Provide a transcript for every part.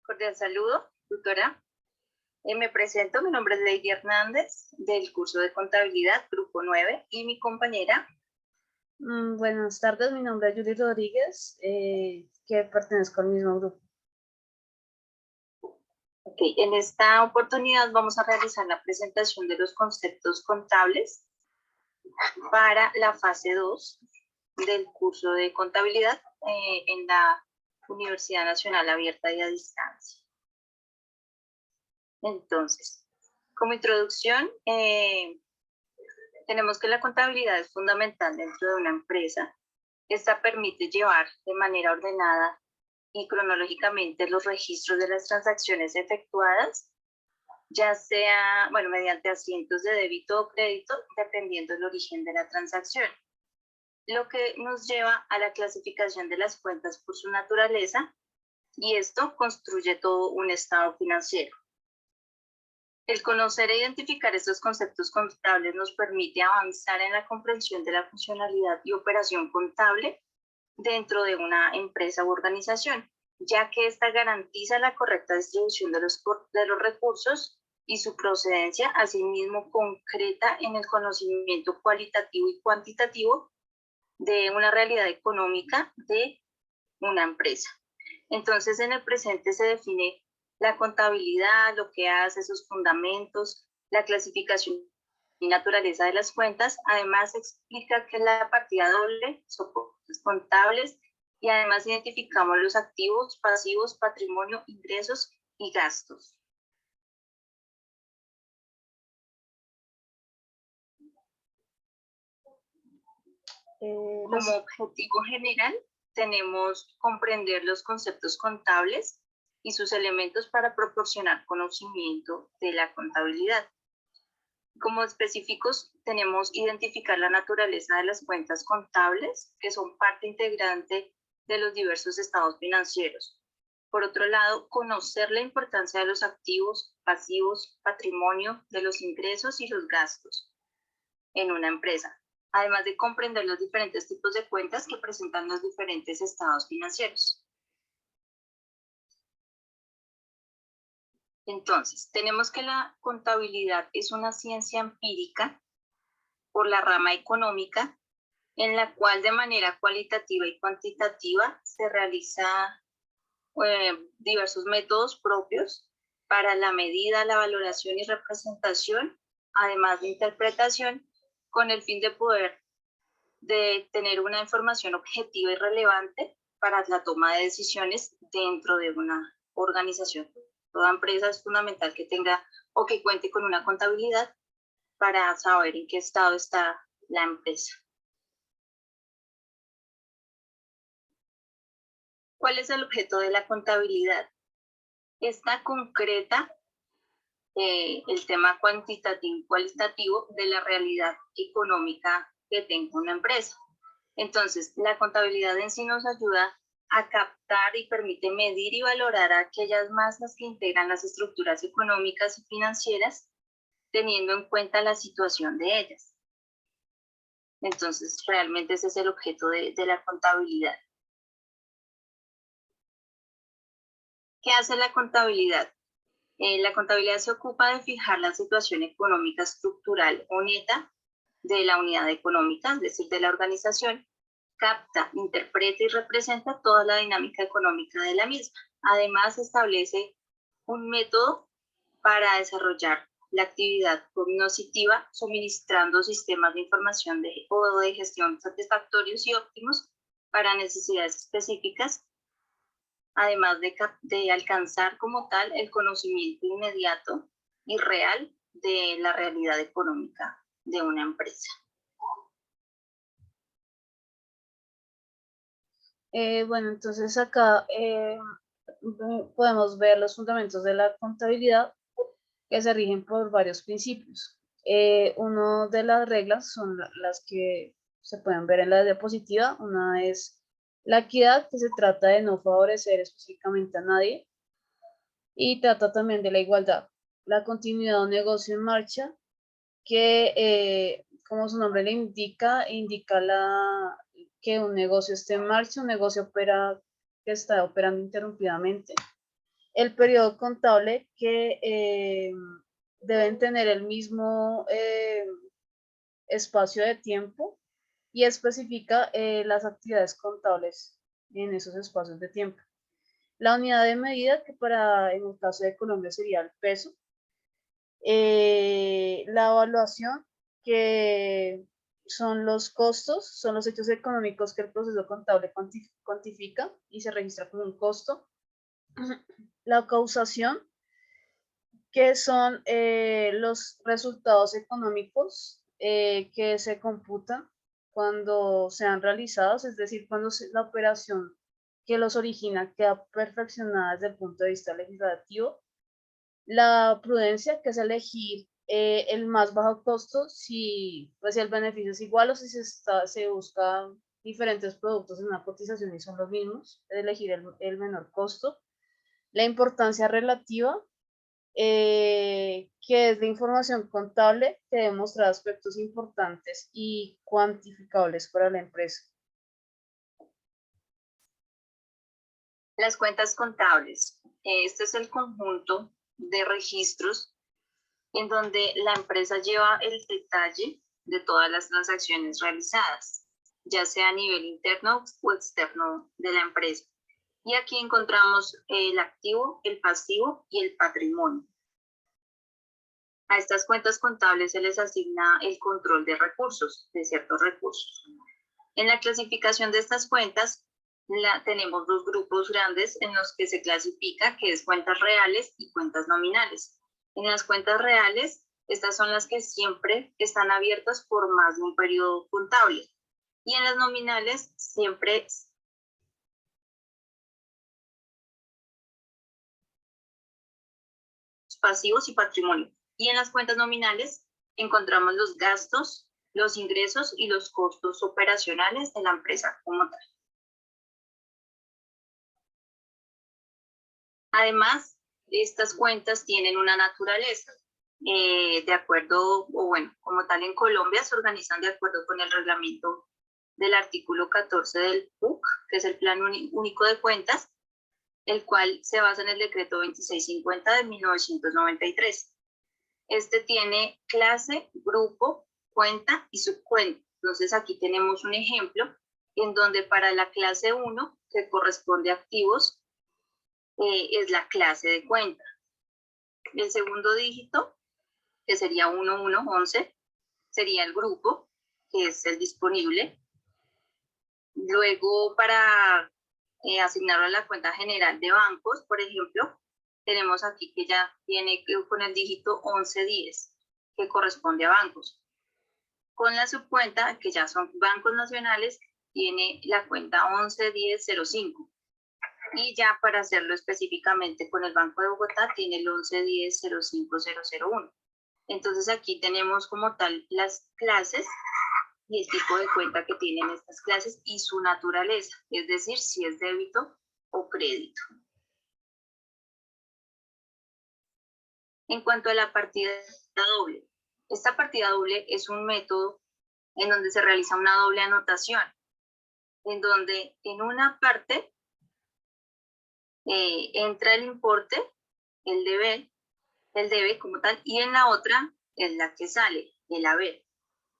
Cordial saludo, tutora. Me presento, mi nombre es Lady Hernández, del curso de Contabilidad, Grupo 9, y mi compañera. Buenas tardes, mi nombre es Julie Rodríguez, que pertenezco al mismo grupo. Ok, en esta oportunidad vamos a realizar la presentación de los conceptos contables para la fase 2 del curso de contabilidad en la Universidad Nacional Abierta y a Distancia. Entonces, como introducción, tenemos que la contabilidad es fundamental dentro de una empresa. Esta permite llevar de manera ordenada y cronológicamente los registros de las transacciones efectuadas, ya sea, mediante asientos de débito o crédito, dependiendo del origen de la transacción, lo que nos lleva a la clasificación de las cuentas por su naturaleza, y esto construye todo un estado financiero. El conocer e identificar estos conceptos contables nos permite avanzar en la comprensión de la funcionalidad y operación contable dentro de una empresa u organización, ya que esta garantiza la correcta distribución de los recursos y su procedencia, asimismo concreta en el conocimiento cualitativo y cuantitativo de una realidad económica de una empresa. Entonces, en el presente se define la contabilidad, lo que hace, sus fundamentos, la clasificación y naturaleza de las cuentas. Además, explica qué es la partida doble, soportes contables, y además identificamos los activos, pasivos, patrimonio, ingresos y gastos. Como objetivo general, tenemos comprender los conceptos contables y sus elementos para proporcionar conocimiento de la contabilidad. Como específicos, tenemos identificar la naturaleza de las cuentas contables, que son parte integrante de los diversos estados financieros. Por otro lado, conocer la importancia de los activos, pasivos, patrimonio, de los ingresos y los gastos en una empresa, además de comprender los diferentes tipos de cuentas que presentan los diferentes estados financieros. Entonces, tenemos que la contabilidad es una ciencia empírica por la rama económica, en la cual de manera cualitativa y cuantitativa se realiza diversos métodos propios para la medida, la valoración y representación, además de interpretación, con el fin de tener una información objetiva y relevante para la toma de decisiones dentro de una organización. Toda empresa es fundamental que tenga o que cuente con una contabilidad para saber en qué estado está la empresa. ¿Cuál es el objeto de la contabilidad? Esta concreta el tema cuantitativo y cualitativo de la realidad económica que tenga una empresa. Entonces, la contabilidad en sí nos ayuda a captar y permite medir y valorar a aquellas masas que integran las estructuras económicas y financieras, teniendo en cuenta la situación de ellas. Entonces, realmente ese es el objeto de la contabilidad. ¿Qué hace la contabilidad? La contabilidad se ocupa de fijar la situación económica estructural o neta de la unidad económica, es decir, de la organización, capta, interpreta y representa toda la dinámica económica de la misma. Además, establece un método para desarrollar la actividad cognoscitiva, suministrando sistemas de información o de gestión satisfactorios y óptimos para necesidades específicas, además de alcanzar como tal el conocimiento inmediato y real de la realidad económica de una empresa. Entonces acá podemos ver los fundamentos de la contabilidad que se rigen por varios principios. Una de las reglas son las que se pueden ver en la diapositiva. Una es la equidad, que se trata de no favorecer específicamente a nadie, y trata también de la igualdad. La continuidad de un negocio en marcha, que como su nombre le indica que un negocio esté en marcha, un negocio que está operando interrumpidamente. el periodo contable que deben tener el mismo espacio de tiempo y especifica las actividades contables en esos espacios de tiempo. La unidad de medida, que en el caso de Colombia sería el peso. La evaluación, que son los costos, son los hechos económicos que el proceso contable cuantifica y se registra como un costo. La causación, que son los resultados económicos que se computan cuando sean realizados, es decir, cuando la operación que los origina queda perfeccionada desde el punto de vista legislativo. La prudencia, que es elegir el más bajo costo si, pues, si el beneficio es igual o si se busca diferentes productos en una cotización y son los mismos, elegir el menor costo. La importancia relativa, que es la información contable que debe mostrar aspectos importantes y cuantificables para la empresa. Las cuentas contables. Este es el conjunto de registros en donde la empresa lleva el detalle de todas las transacciones realizadas, ya sea a nivel interno o externo de la empresa. Y aquí encontramos el activo, el pasivo y el patrimonio. A estas cuentas contables se les asigna el control de recursos, de ciertos recursos. En la clasificación de estas cuentas, tenemos dos grupos grandes en los que se clasifica, que es cuentas reales y cuentas nominales. En las cuentas reales, estas son las que siempre están abiertas por más de un periodo contable. Y en las nominales, siempre pasivos y patrimonio. Y en las cuentas nominales encontramos los gastos, los ingresos y los costos operacionales de la empresa como tal. Además, estas cuentas tienen una naturaleza. De acuerdo, o bueno, como tal en Colombia se organizan de acuerdo con el reglamento del artículo 14 del PUC, que es el Plan Único de Cuentas, el cual se basa en el decreto 2650 de 1993. Este tiene clase, grupo, cuenta y subcuenta. Entonces aquí tenemos un ejemplo en donde para la clase 1, que corresponde a activos, es la clase de cuenta. El segundo dígito, que sería 1111, sería el grupo, que es el disponible. Luego, para asignarlo a la cuenta general de bancos, por ejemplo, tenemos aquí que ya viene con el dígito 1110, que corresponde a bancos. Con la subcuenta, que ya son bancos nacionales, tiene la cuenta 111005. Y ya para hacerlo específicamente con el Banco de Bogotá, tiene el 1110-05001. Entonces aquí tenemos como tal las clases y el tipo de cuenta que tienen estas clases y su naturaleza, es decir, si es débito o crédito. En cuanto a la partida doble, esta partida doble es un método en donde se realiza una doble anotación, en donde en una parte entra el importe, el debe como tal, y en la otra es la que sale, el haber.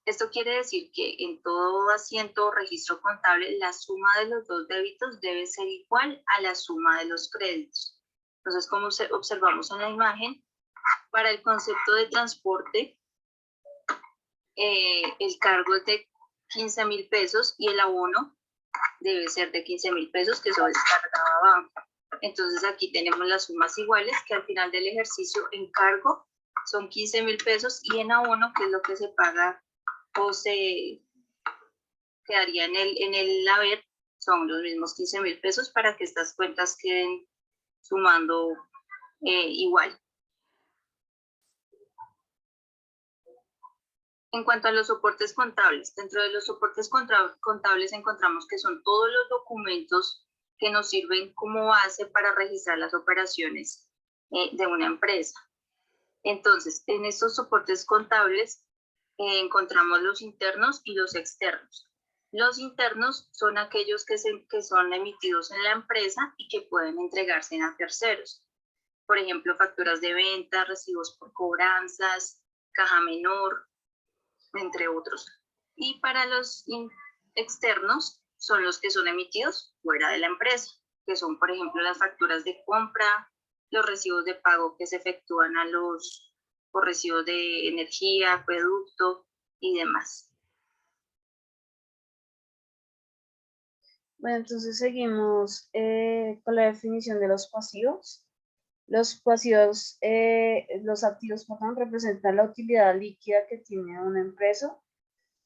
Esto quiere decir que en todo asiento o registro contable, la suma de los dos débitos debe ser igual a la suma de los créditos. Entonces, como observamos en la imagen, para el concepto de transporte, el cargo es de 15.000 pesos y el abono debe ser de 15.000 pesos, que eso es cargado a banco. Entonces aquí tenemos las sumas iguales, que al final del ejercicio en cargo son 15.000 pesos y en abono, que es lo que se paga o se quedaría en el haber, son los mismos 15.000 pesos para que estas cuentas queden sumando igual. En cuanto a los soportes contables, dentro de los soportes contables encontramos que son todos los documentos que nos sirven como base para registrar las operaciones de una empresa. Entonces, en estos soportes contables encontramos los internos y los externos. Los internos son aquellos que son emitidos en la empresa y que pueden entregarse a terceros. por ejemplo, facturas de venta, recibos por cobranzas, caja menor, entre otros. Y para los externos son los que son emitidos fuera de la empresa, que son, por ejemplo, las facturas de compra, los recibos de pago que se efectúan por recibos de energía, acueducto y demás. Bueno, entonces seguimos con la definición de los pasivos. Los pasivos, los activos, perdón, representan la utilidad líquida que tiene una empresa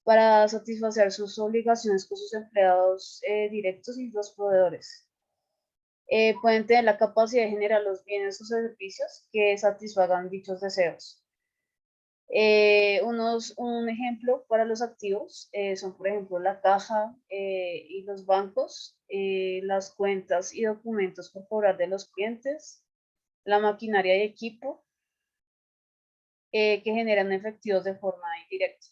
para satisfacer sus obligaciones con sus empleados directos y los proveedores. Pueden tener la capacidad de generar los bienes o servicios que satisfagan dichos deseos. Un ejemplo para los activos son, por ejemplo, la caja y los bancos, las cuentas y documentos por cobrar de los clientes, la maquinaria y equipo que generan efectivos de forma indirecta.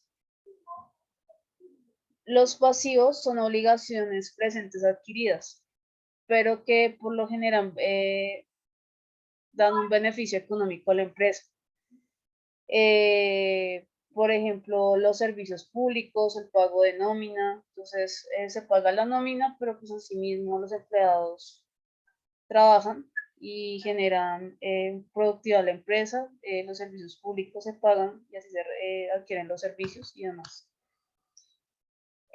Los pasivos son obligaciones presentes adquiridas, pero que por lo general dan un beneficio económico a la empresa. Por ejemplo, los servicios públicos, el pago de nómina. Entonces, se paga la nómina, pero pues asimismo los empleados trabajan y generan productividad a la empresa, los servicios públicos se pagan y así se adquieren los servicios y demás.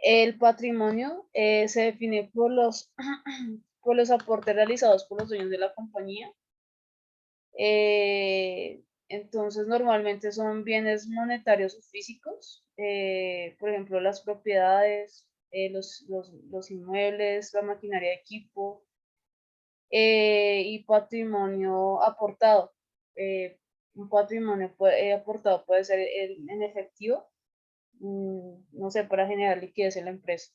El patrimonio se define por por los aportes realizados por los dueños de la compañía. Entonces, normalmente son bienes monetarios o físicos, por ejemplo, las propiedades, los inmuebles, la maquinaria de equipo, y patrimonio aportado. Un patrimonio aportado puede ser en efectivo, no sé, para generar liquidez en la empresa.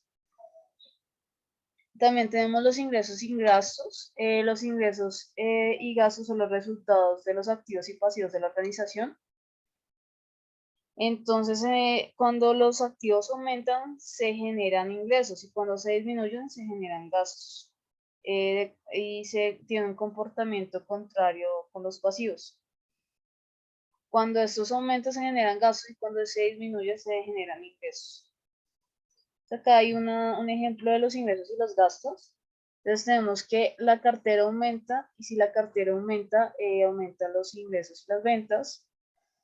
También tenemos los ingresos y gastos. Los ingresos y gastos son los resultados de los activos y pasivos de la organización. Entonces, cuando los activos aumentan, se generan ingresos y cuando se disminuyen, se generan gastos. Y se tiene un comportamiento contrario con los pasivos. Cuando estos aumentan, se generan gastos y cuando se disminuye, se generan ingresos. Acá hay un ejemplo de los ingresos y los gastos. Entonces tenemos que la cartera aumenta y si la cartera aumenta, aumentan los ingresos y las ventas.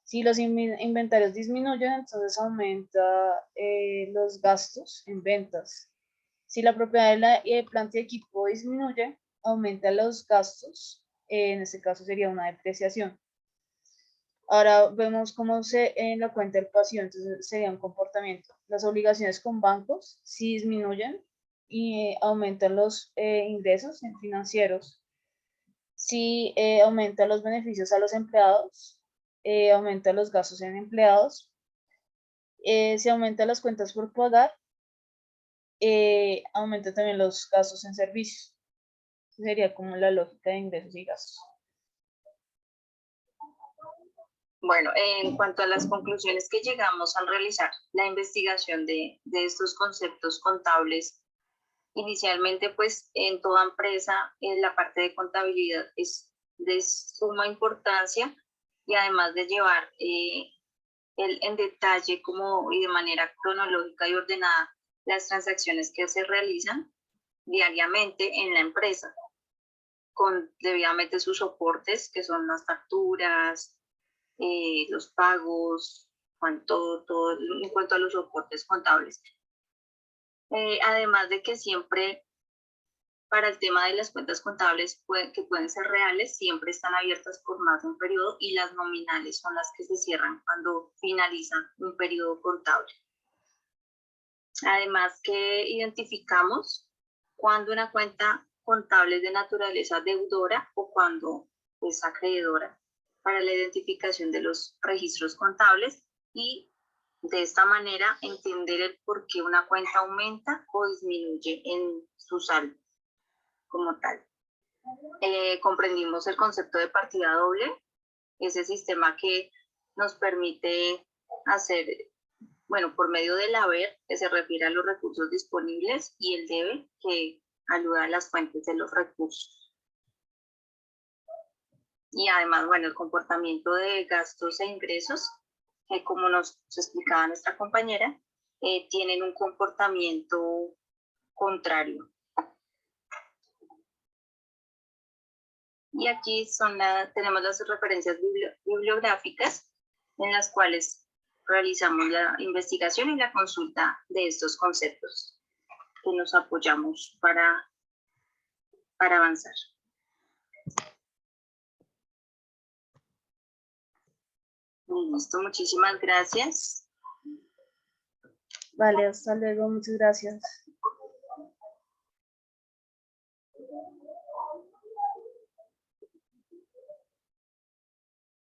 Si los inventarios disminuyen, entonces aumenta los gastos en ventas. Si la propiedad de la planta y equipo disminuye, aumenta los gastos. En este caso sería una depreciación. Ahora vemos cómo en la cuenta del pasivo, entonces sería un comportamiento. Las obligaciones con bancos sí disminuyen y aumentan los ingresos en financieros. Sí aumentan los beneficios a los empleados, aumentan los gastos en empleados. Si aumentan las cuentas por pagar, aumentan también los gastos en servicios. Sería como la lógica de ingresos y gastos. Bueno, en cuanto a las conclusiones que llegamos al realizar la investigación de estos conceptos contables, inicialmente, pues en toda empresa la parte de contabilidad es de suma importancia y además de llevar en detalle y de manera cronológica y ordenada las transacciones que se realizan diariamente en la empresa, con debidamente sus soportes, que son las facturas, los pagos, todo en cuanto a los soportes contables. Además de que siempre, para el tema de las cuentas contables que pueden ser reales, siempre están abiertas por más de un periodo y las nominales son las que se cierran cuando finaliza un periodo contable. Además que identificamos cuando una cuenta contable es de naturaleza deudora o cuando es acreedora para la identificación de los registros contables y de esta manera entender el por qué una cuenta aumenta o disminuye en su saldo como tal. Comprendimos el concepto de partida doble, ese sistema que nos permite hacer, bueno, por medio del haber, que se refiere a los recursos disponibles, y el debe, que ayuda a las fuentes de los recursos. y además, bueno, el comportamiento de gastos e ingresos, que como nos explicaba nuestra compañera, tienen un comportamiento contrario. Y aquí tenemos las referencias bibliográficas en las cuales realizamos la investigación y la consulta de estos conceptos que nos apoyamos para avanzar. Listo, muchísimas gracias. Vale, hasta luego, muchas gracias.